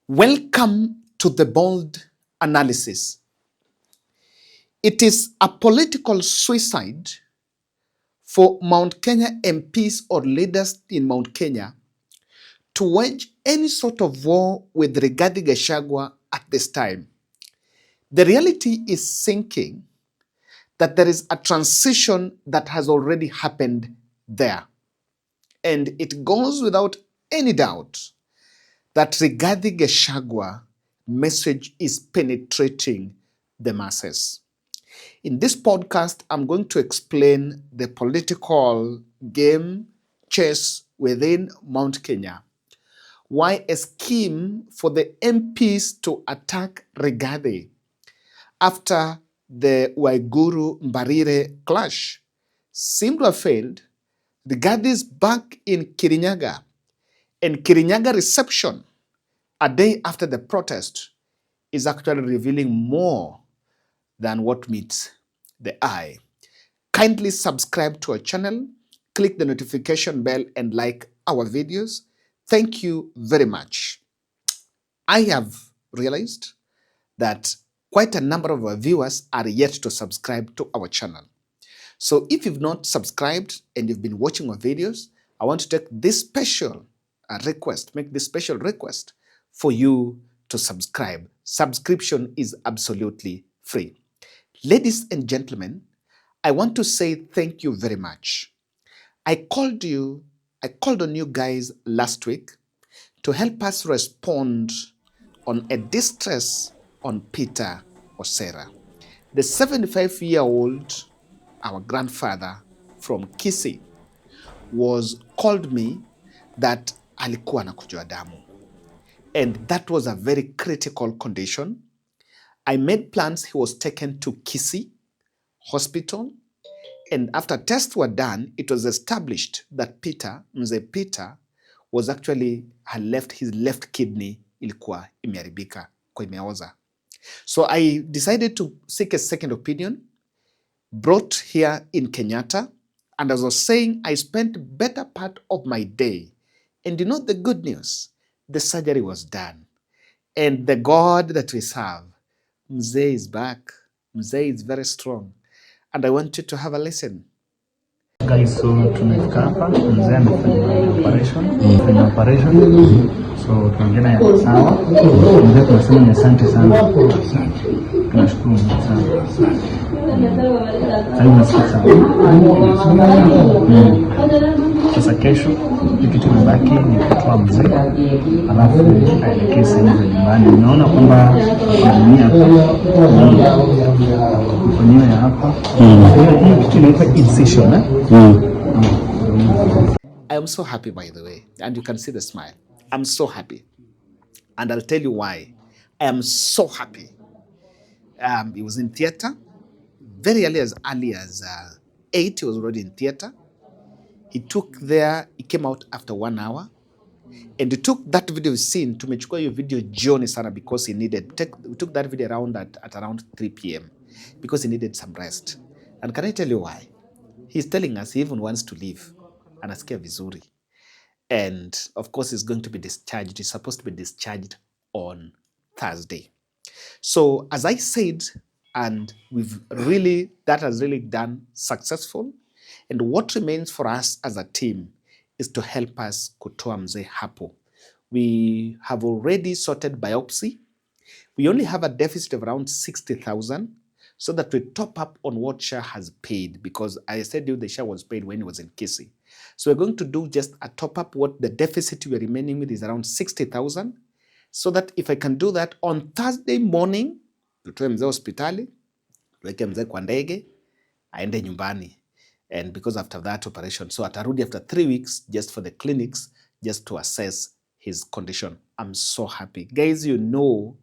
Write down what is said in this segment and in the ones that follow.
Welcome to the bold analysis. It is a political suicide for Mount Kenya MPs or leaders in Mount Kenya to wage any sort of war with Rigathi Gachagua at this time. The reality is sinking that there is a transition that has already happened there. And it goes without any doubt that Rigathi Gachagua message is penetrating the masses. In this podcast, I'm going to explain the political game chess within Mount Kenya, why a scheme for the MPs to attack Rigathi after the Waiguru Mbarire clash seemed to have failed. Rigathi is back in Kirinyaga, and Kirinyaga reception a day after the protest is actually revealing more than what meets the eye. Kindly subscribe to our channel, click the notification bell and like our videos. Thank you very much. I have realized that quite a number of our viewers are yet to subscribe to our channel. So if you've not subscribed and you've been watching our videos, I want to take this special request, make this special request for you to subscribe. Subscription is absolutely free. Ladies and gentlemen, I want to say thank you very much. I called on you guys last week to help us respond on a distress on Peter Osera, the 75-year-old, our grandfather from Kisii, was called me that alikuwa na kujua damu. And that was a very critical condition. I made plans. He was taken to Kisii Hospital. And after tests were done, it was established that Mzee Peter was actually, his left kidney ilikuwa imeharibika, kwa imeoza. So I decided to seek a second opinion, brought here in Kenyatta. And as I was saying, I spent better part of my day. And you know the good news? The surgery was done. And the God that we serve, Mzee is back. Mzee is very strong. And I want you to have a listen. Guys, so tumefika hapa, Mzee amefanya operation. So tunaendelea ya sawa. Mzee tunasema ni asante sana. Tunashukuru sana. Sasa kesho kitu kimebaki ni kutoa Mzee, alafu aelekee sehemu za nyumbani. Naona kwamba dunia mkonyo ya hapa hii kitu inaitwa incision. I am so happy, by the way, and you can see the smile. I'm so happy, and I'll tell you why I am so happy. He was in theater very early as 8. He was already in theater. He came out after 1 hour, and he took that video scene. Tumechukua hiyo video jioni sana because we took that video at around 3 p.m. because he needed some rest. And can I tell you why? He's telling us he even wants to leave. Anasikia vizuri. And of course, he's going to be discharged. He's supposed to be discharged on Thursday. So as I said, and that has really done successful. And what remains for us as a team is to help us kutoa Mzee hapo. We have already sorted biopsy. We only have a deficit of around 60,000 so that we top up on what SHA has paid, because I said the SHA was paid when he was in Kisii. So we're going to do just a top up. What the deficit we're remaining with is around 60,000, so that if I can do that on Thursday morning, tutoe Mzee hospitali, tuweke Mzee kwa ndege, aende nyumbani. And because after that operation, so atarudi after 3 weeks just for the clinics, just to assess his condition. I'm so happy. Guys, you know,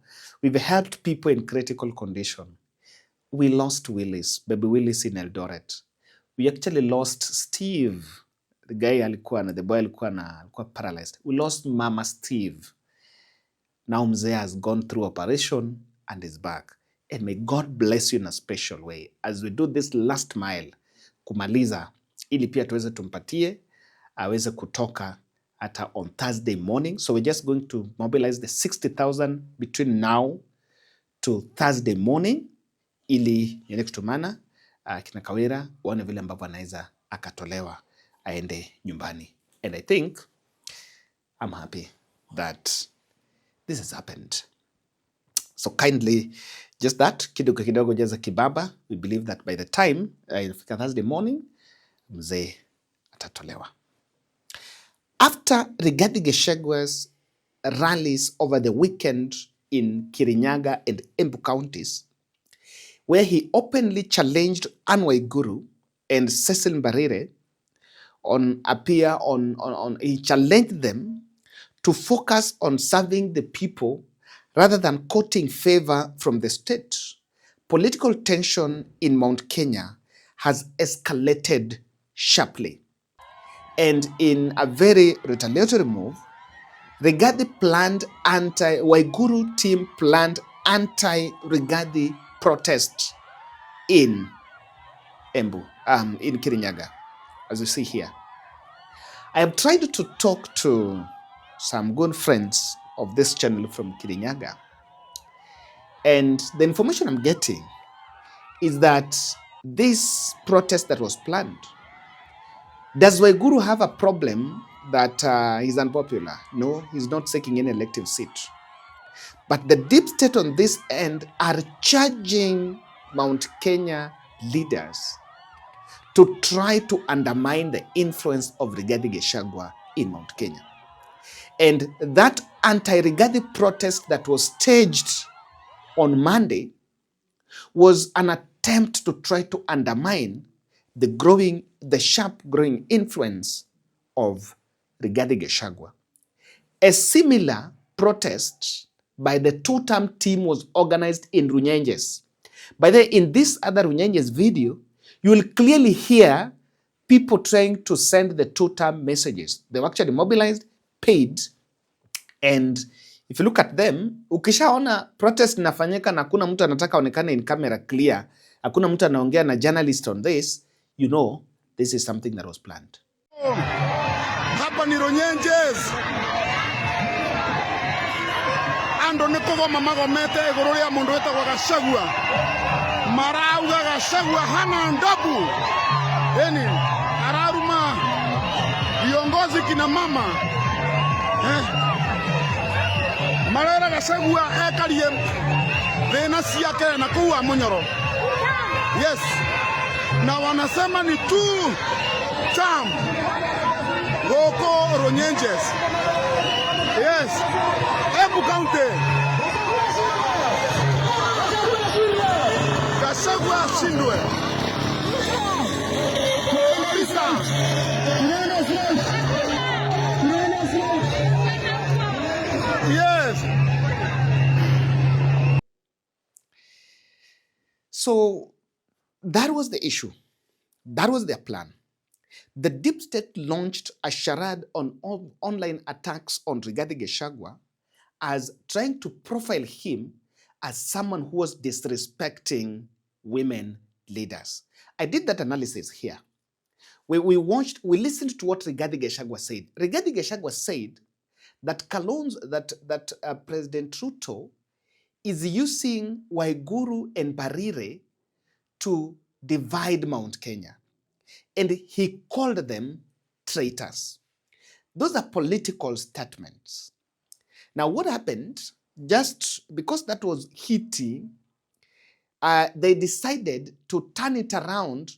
we've helped people in critical condition. We lost Willis, baby Willis in Eldoret. We actually lost Steve, the boy alikuwa paralyzed. We lost Mama Steve. Now Mzee has gone through operation and is back. And may God bless you in a special way as we do this last mile kumaliza, ili pia tuweze tumpatie aweze kutoka on Thursday morning. So we're just going to mobilize the 60,000 between now to Thursday morning ili yende kutumana kina Kawira waone vile ambavyo anaweza akatolewa aende nyumbani. And I think I'm happy that this has happened. So kindly, just that, kidogo kidogo jaza kibaba. We believe that by the time inafika Thursday morning, mzee atatolewa. After Rigathi Gachagua's rallies over the weekend in Kirinyaga and Embu counties, where he openly challenged Waiguru and Cecil Mbarire he challenged them to focus on serving the people rather than courting favor from the state. Political tension in Mount Kenya has escalated sharply. And in a very retaliatory move, Waiguru team planned anti-Rigathi protest in Embu, in Kirinyaga, as you see here. I have tried to talk to some good friends of this channel from Kirinyaga, and the information I'm getting is that this protest that was planned, does Waiguru have a problem that he's unpopular? No, he's not seeking any elective seat. But the deep state on this end are charging Mount Kenya leaders to try to undermine the influence of Rigathi Gachagua in Mount Kenya. And that anti-Rigathi protest that was staged on Monday was an attempt to try to undermine the sharp growing influence of Rigathi Gachagua. A similar protest by the two-term team was organized in Runyenjes. By the way, in this other Runyenjes video, you will clearly hear people trying to send the two-term messages. They were actually mobilized, paid, and if you look at them, ukishaona protest inafanyika na hakuna mtu anataka onekane in camera clear, hakuna mtu anaongea na journalist on this, you know this is something that was planned. Hapa ni Runyenjes. Ando nikogoma magomete iguru ria mundu wetagwa Gachagua. Marauga Gachagua hana ndabu. Araruma viongozi kina mama. Marera Gachagua ekarie thina ciake na kuwa Munyoro. Yes. Na wanasema ni two term. Goko Runyenjes. Yes. Embu County. Gachagua ashindwe. Yes. So that was the issue. That was their plan. The deep state launched a charade on online attacks on Rigathi Gachagua as trying to profile him as someone who was disrespecting women leaders. I did that analysis here. We listened to what Rigathi Gachagua said. Rigathi Gachagua said that President Ruto is using Waiguru and Mbarire to divide Mount Kenya. And he called them traitors. Those are political statements. Now, what happened, just because that was heating, they decided to turn it around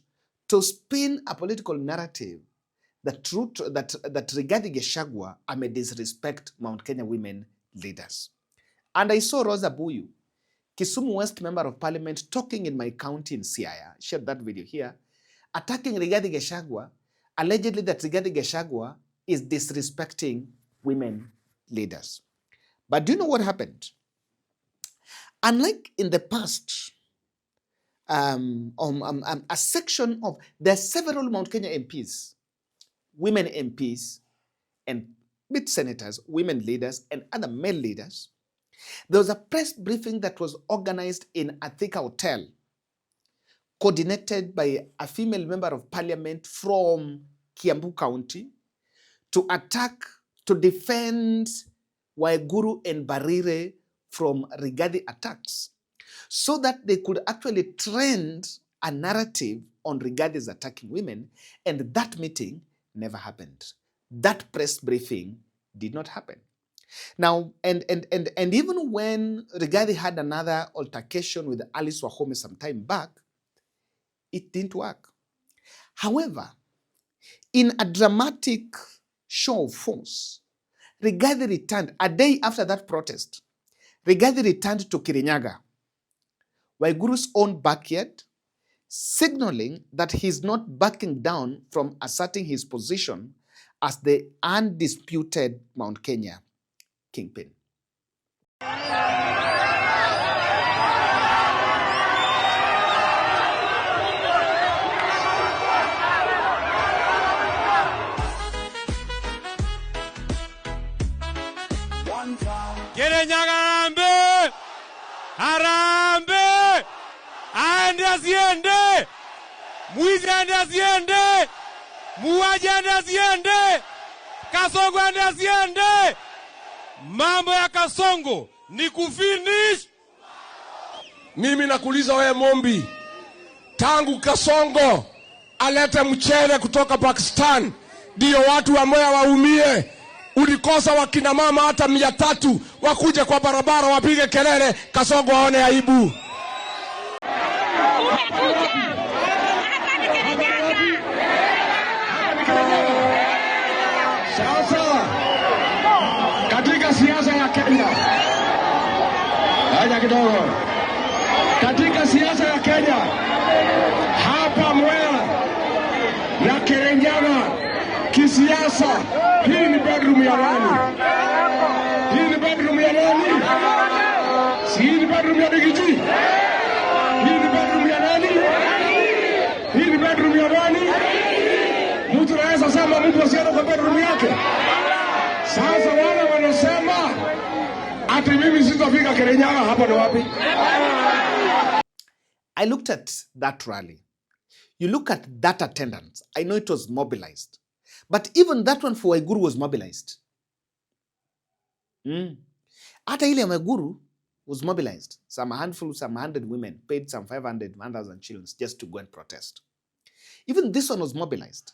to spin a political narrative that Rigathi Gachagua may disrespect Mount Kenya women leaders. And I saw Rosa Buyu, Kisumu West Member of Parliament, talking in my county in Siaya, shared that video here, attacking Rigathi Gachagua, allegedly that Rigathi Gachagua is disrespecting women leaders. But do you know what happened? Unlike in the past, a section of, there are several Mount Kenya MPs, women MPs, and with senators, women leaders, and other male leaders. There was a press briefing that was organized in a Thika hotel, coordinated by a female member of parliament from Kiambu County to attack to defend Waiguru and Barire from Rigathi attacks, so that they could actually trend a narrative on Rigathi's attacking women, and that meeting never happened. That press briefing did not happen. Now, and even when Rigathi had another altercation with Alice Wahome some time back, it didn't work. However, in a dramatic show of force, Rigathi returned a day after that protest. Rigathi returned to Kirinyaga, Waiguru's own backyard, signaling that he's not backing down from asserting his position as the undisputed Mount Kenya kingpin. Kirinyaga Harambe! Aende asiende! Mwizi aende asiende! Muuaji aende asiende! Kasongo aende asiende! Mambo ya Kasongo ni kufinish. Mimi nakuuliza wewe Mombi, tangu Kasongo alete mchele kutoka Pakistan ndio watu wa Mwea waumie, ulikosa wakina mama hata 300 wakuje kwa barabara wapige kelele Kasongo aone aibu. Sasa katika siasa ya Kenya, haja kidogo, katika siasa ya Kenya hapa Mwea na Kirinyaga kisiasa, hii ni bedroom ya nani? Hii ni bedroom ya nani? Si hii ni bedroom ya Digiji? Hii ni bedroom ya nani? Hii ni bedroom ya nani? Mtu anaweza sema mtu asiende kwa bedroom yake. Sasa wale wanasema ati mimi sitafika Kirinyaga, hapa ni wapi? I looked at that rally. You look at that attendance. I know it was mobilized. But even that one for Waiguru was mobilized. Hata ile Waiguru was mobilized. Some handful, some 100 women paid some 500, 1,000 shillings just to go and protest. Even this one was mobilized.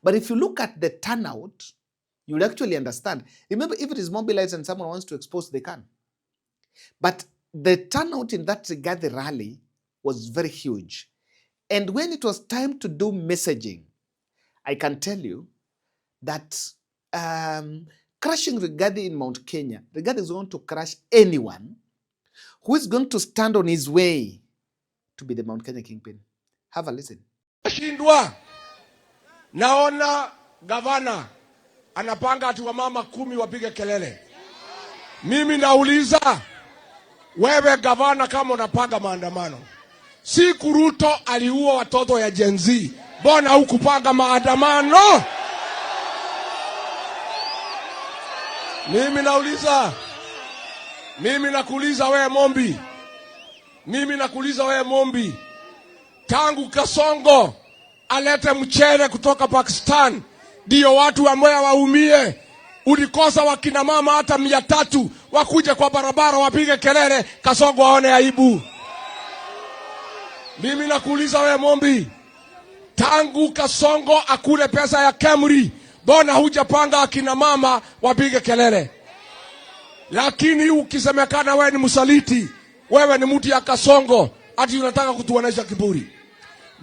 But if you look at the turnout, you will actually understand. Remember, if it is mobilized and someone wants to expose, they can. But the turnout in that Rigathi rally was very huge. And when it was time to do messaging, I can tell you that crushing Rigathi in Mount Kenya, Rigathi is going to crush anyone who is going to stand on his way to be the Mount Kenya kingpin. Have a listen. Shindwa, naona gavana anapanga ati wamama 10 wapige kelele. Mimi nauliza, wewe gavana, kama unapanga maandamano, siku Ruto aliua watoto ya Gen Z, mbona hukupanga maandamano? Mimi nauliza, mimi nakuuliza wewe Mombi, mimi nakuuliza wewe Mombi, tangu Kasongo alete mchele kutoka Pakistan ndio watu wa Mwea waumie, ulikosa wakina mama hata 300 wakuje kwa barabara wapige kelele Kasongo aone aibu. Mimi nakuuliza wewe Mombi, tangu Kasongo akule pesa ya Kemri, mbona hujapanga akina mama wapige kelele? Lakini ukisemekana wewe ni msaliti, wewe ni mtu ya Kasongo, ati unataka kutuonesha kiburi.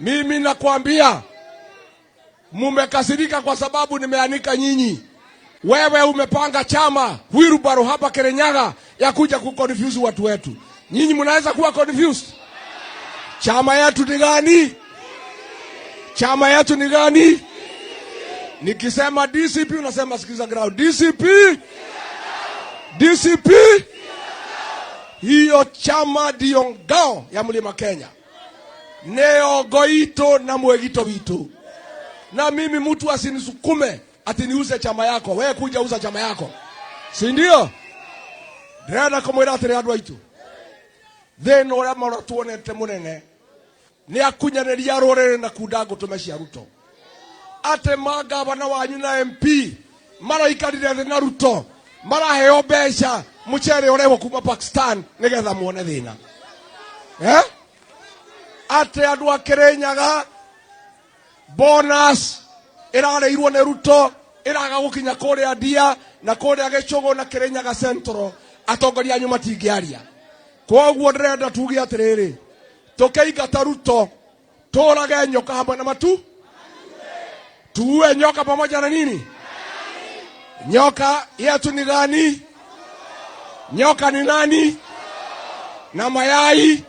Mimi nakwambia, mumekasirika kwa sababu nimeanika nyinyi. Wewe umepanga chama Wheelbarrow hapa Kirinyaga ya kuja kuconfuse watu wetu. Nyinyi mnaweza kuwa confused? Chama yetu ni gani? Chama yetu ni gani? Nikisema DCP unasema sikiza ground. DCP? DCP? Hiyo chama ndio ngao ya Mlima Kenya. Neo goito na mwegito vitu. Na mimi mtu asinisukume ati niuze chama yako. Wewe kuja uza chama yako. Si ndio? Ndĩrenda kũmwĩra atĩrĩ andũ aitũ, thĩna ũrĩa maratuonete mũnene nĩ akunyanĩria rũrĩrĩ na kunda ngũtũme cia Ruto. Atĩ magavana wanyu na MP maraikarire thĩ na Ruto maraheo mbeca mũcere ũrehwo kuma Pakistan nĩgetha muone thĩna atĩ andũ a Kĩrĩnyaga bonus ĩrareirwo nĩ Ruto ĩraga gũkinya kũrĩa Ndia na kũrĩa Gĩchũgũ na Kĩrĩnyaga Central atongoria anyu matingĩaria. Koguo ndĩrenda tuge atĩrĩrĩ, tũkĩingata Ruto tũrage nyoka hamwe na matu, tuue nyoka pamoja na nini? Nyoka yetu ni gani? Nyoka ni nani? Na mayai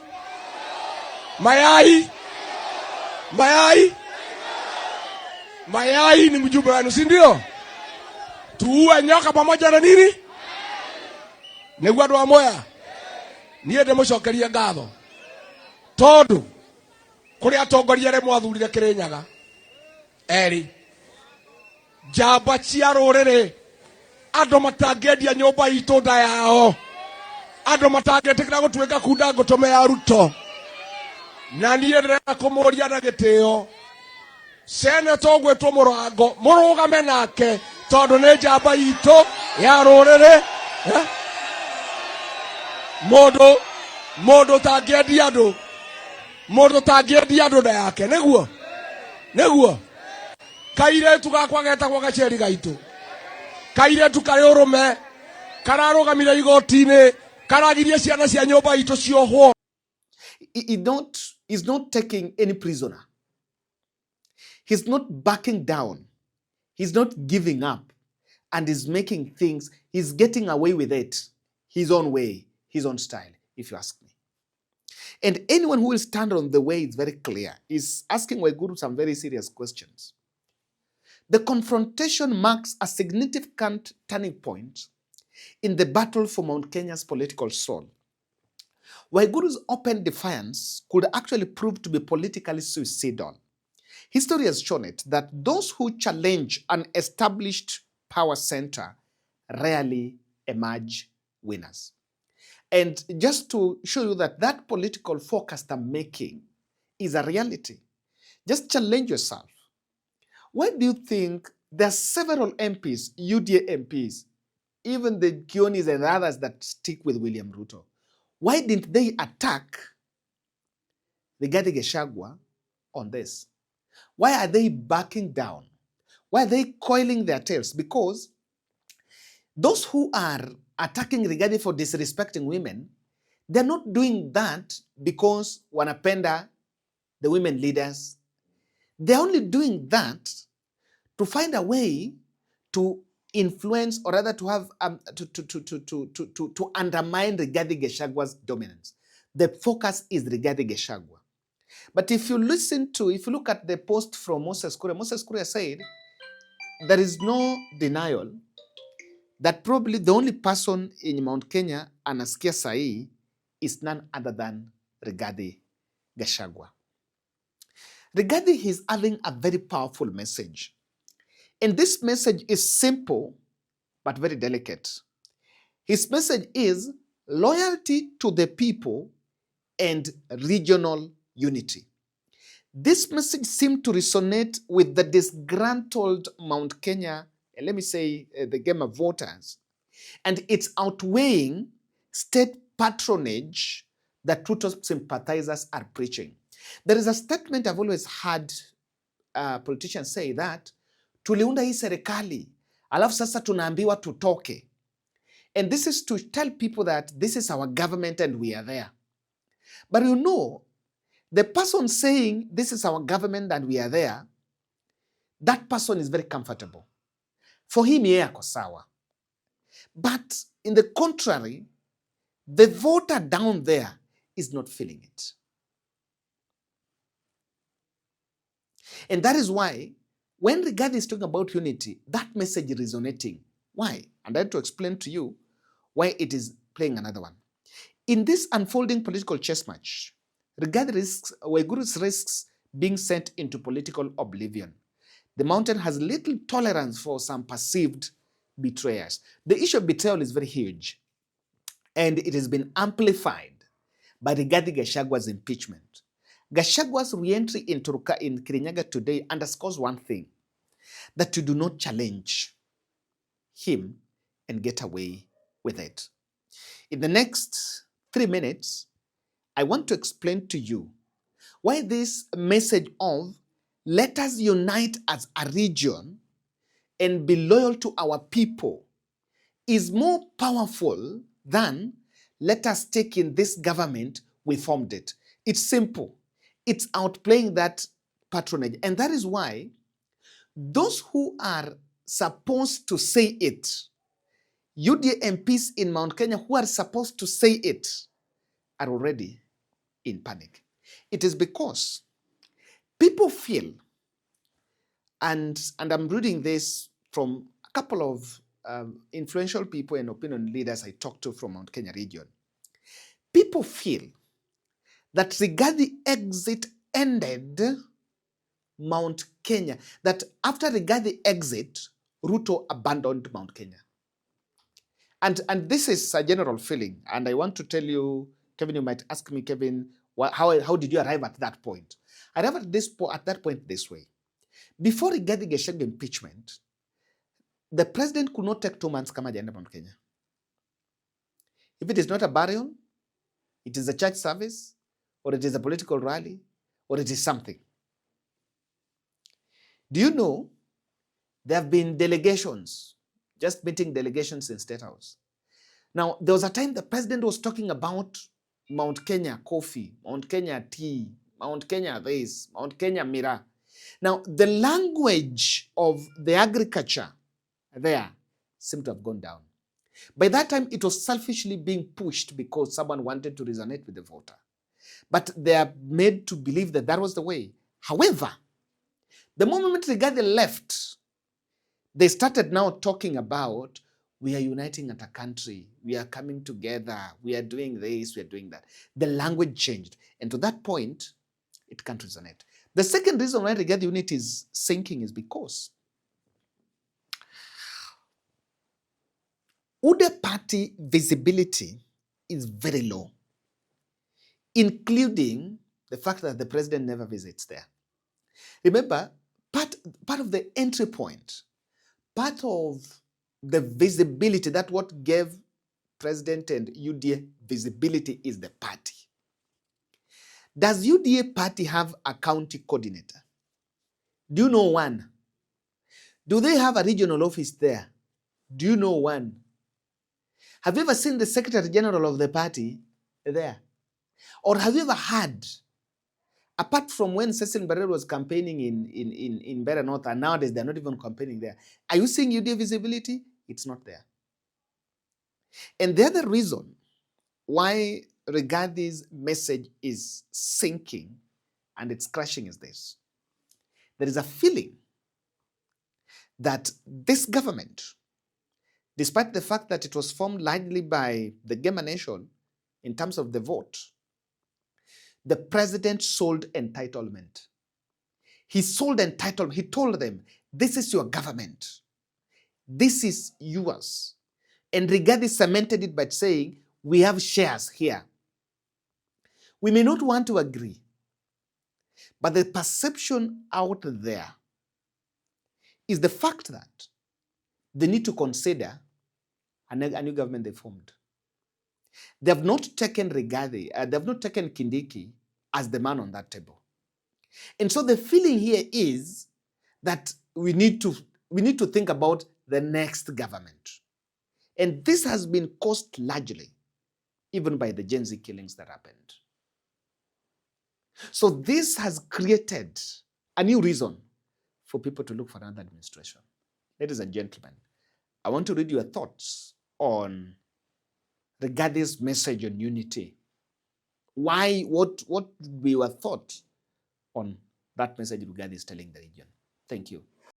mayai ni mjumbe wenu, si ndio? Tuue nyoka pamoja na nini? Nĩguo andũ a Mwea niĩ ndĩmũcokerie ngatho tondũ kũrĩ atongoria arĩa mwathurire Kĩrĩnyaga erĩ njamba cia rũrĩrĩ, andũ matangĩendia nyũmba itũ nda yao, andũ matangĩtĩkĩra gũtuĩka kunda ngũtũme ya Ruto. Na niĩ ndĩrenda kũmũria na gĩtĩo Senator ũgwĩtwo Mũrango mũrũgame nake tondũ nĩ njamba itũ ya rũrĩrĩ. Mũndũ tangĩendia andũ nda yake, nĩguo kairĩtu gakwa getagwo Gacheri gaitũ, kairĩtu karĩ ũrũme kararũgamire igoti-inĩ karagirie ciana cia nyũmba itũ ciohwo. He's not taking any prisoner. He's not backing down. He's not giving up. And he's making things, he's getting away with it. His own way, his own style, if you ask me. And anyone who will stand on the way is very clear. He's asking Waiguru some very serious questions. The confrontation marks a significant turning point in the battle for Mount Kenya's political soul. Waiguru's open defiance could actually prove to be politically suicidal. History has shown it that those who challenge an established power center rarely emerge winners. And just to show you that that political forecast I'm making is a reality, just challenge yourself. Why do you think there are several MPs, UDA MPs, even the Kionis and others that stick with William Ruto? Why didn't they attack Rigathi Gachagua on this? Why are they backing down? Why are they coiling their tails? Because those who are attacking Rigathi for disrespecting women, they're not doing that because wanapenda the women leaders. They're only doing that to find a way to influence, or rather to have to undermine Rigathi Gachagua's dominance. The focus is Rigathi Gachagua. But if you look at the post from Moses Kuria said there is no denial that probably the only person in Mount Kenya anasikia sahi is none other than Rigathi Gachagua. Rigathi is having a very powerful message. And this message is simple, but very delicate. His message is loyalty to the people and regional unity. This message seemed to resonate with the disgruntled Mount Kenya, let me say the GEMA voters, and it's outweighing state patronage that Ruto sympathizers are preaching. There is a statement I've always heard politicians say that tuliunda hii serikali, alafu sasa tunaambiwa tutoke. And this is to tell people that this is our government and we are there. But you know, the person saying this is our government and we are there, that person is very comfortable. For him, yeye ako sawa. But in the contrary, the voter down there is not feeling it. And that is why, when Rigathi is talking about unity, that message is resonating. Why? And I have to explain to you why it is playing another one. In this unfolding political chess match, Waiguru risks being sent into political oblivion. The mountain has little tolerance for some perceived betrayers. The issue of betrayal is very huge, and it has been amplified by Rigathi Gachagua's impeachment. Gachagua's re-entry in Kirinyaga today underscores one thing, that you do not challenge. him and get away with it. In the next 3 minutes, I want to explain to you why this message of let us unite as a region and be loyal to our people is more powerful than let us take in this government, we formed it. It's simple. It's outplaying that patronage. And that is why those who are supposed to say it, UDA MPs in Mount Kenya who are supposed to say it, are already in panic. It is because people feel, and I'm reading this from a couple of influential people and opinion leaders I talked to from Mount Kenya region. People feel that Rigathi exit ended Mount Kenya, that after Rigathi exit, Ruto abandoned Mount Kenya. And this is a general feeling, and I want to tell you, Kevin, you might ask me, Kevin, how did you arrive at that point? I arrived at that point this way. Before Rigathi Gachagua impeachment, the president could not take 2 months kama hajaenda Mount Kenya. If it is not a burial, it is a church service, or it is a political rally, or it is something. Do you know there have been delegations, just meeting delegations in State House. Now, there was a time the president was talking about Mount Kenya coffee, Mount Kenya tea, Mount Kenya this, Mount Kenya mira. Now, the language of the agriculture there seemed to have gone down. By that time, it was selfishly being pushed because someone wanted to resonate with the voter. But they are made to believe that that was the way. However, the moment Rigathi left, they started now talking about, we are uniting as a country, we are coming together, we are doing this, we are doing that. The language changed. And to that point, it can't resonate. The second reason why Rigathi unity is sinking is because UDA party visibility is very low, including the fact that the president never visits there. Remember, part of the entry point, part of the visibility, that what gave president and UDA visibility is the party. Does UDA party have a county coordinator? Do you know one? Do they have a regional office there? Do you know one? Have you ever seen the Secretary General of the party there? Or have you ever heard, apart from when Cecil Barrett was campaigning in Better North, and nowadays they're not even campaigning there, are you seeing UDA visibility? It's not there. And the other reason why Rigathi's message is sinking and it's crashing is this. There is a feeling that this government, despite the fact that it was formed largely by the GEMA nation in terms of the vote, the president sold entitlement. He sold entitlement. He told them, this is your government. This is yours. And Rigathi cemented it by saying, we have shares here. We may not want to agree, but the perception out there is the fact that they need to consider a new government they formed. They have not taken Rigathi, they have not taken Kindiki as the man on that table. And so the feeling here is that we need to think about the next government. And this has been caused largely even by the Gen Z killings that happened. So this has created a new reason for people to look for another administration. Ladies and gentlemen, I want to read your thoughts on Rigathi's message on unity. Why, what would be your thought on that message Rigathi is telling the region? Thank you.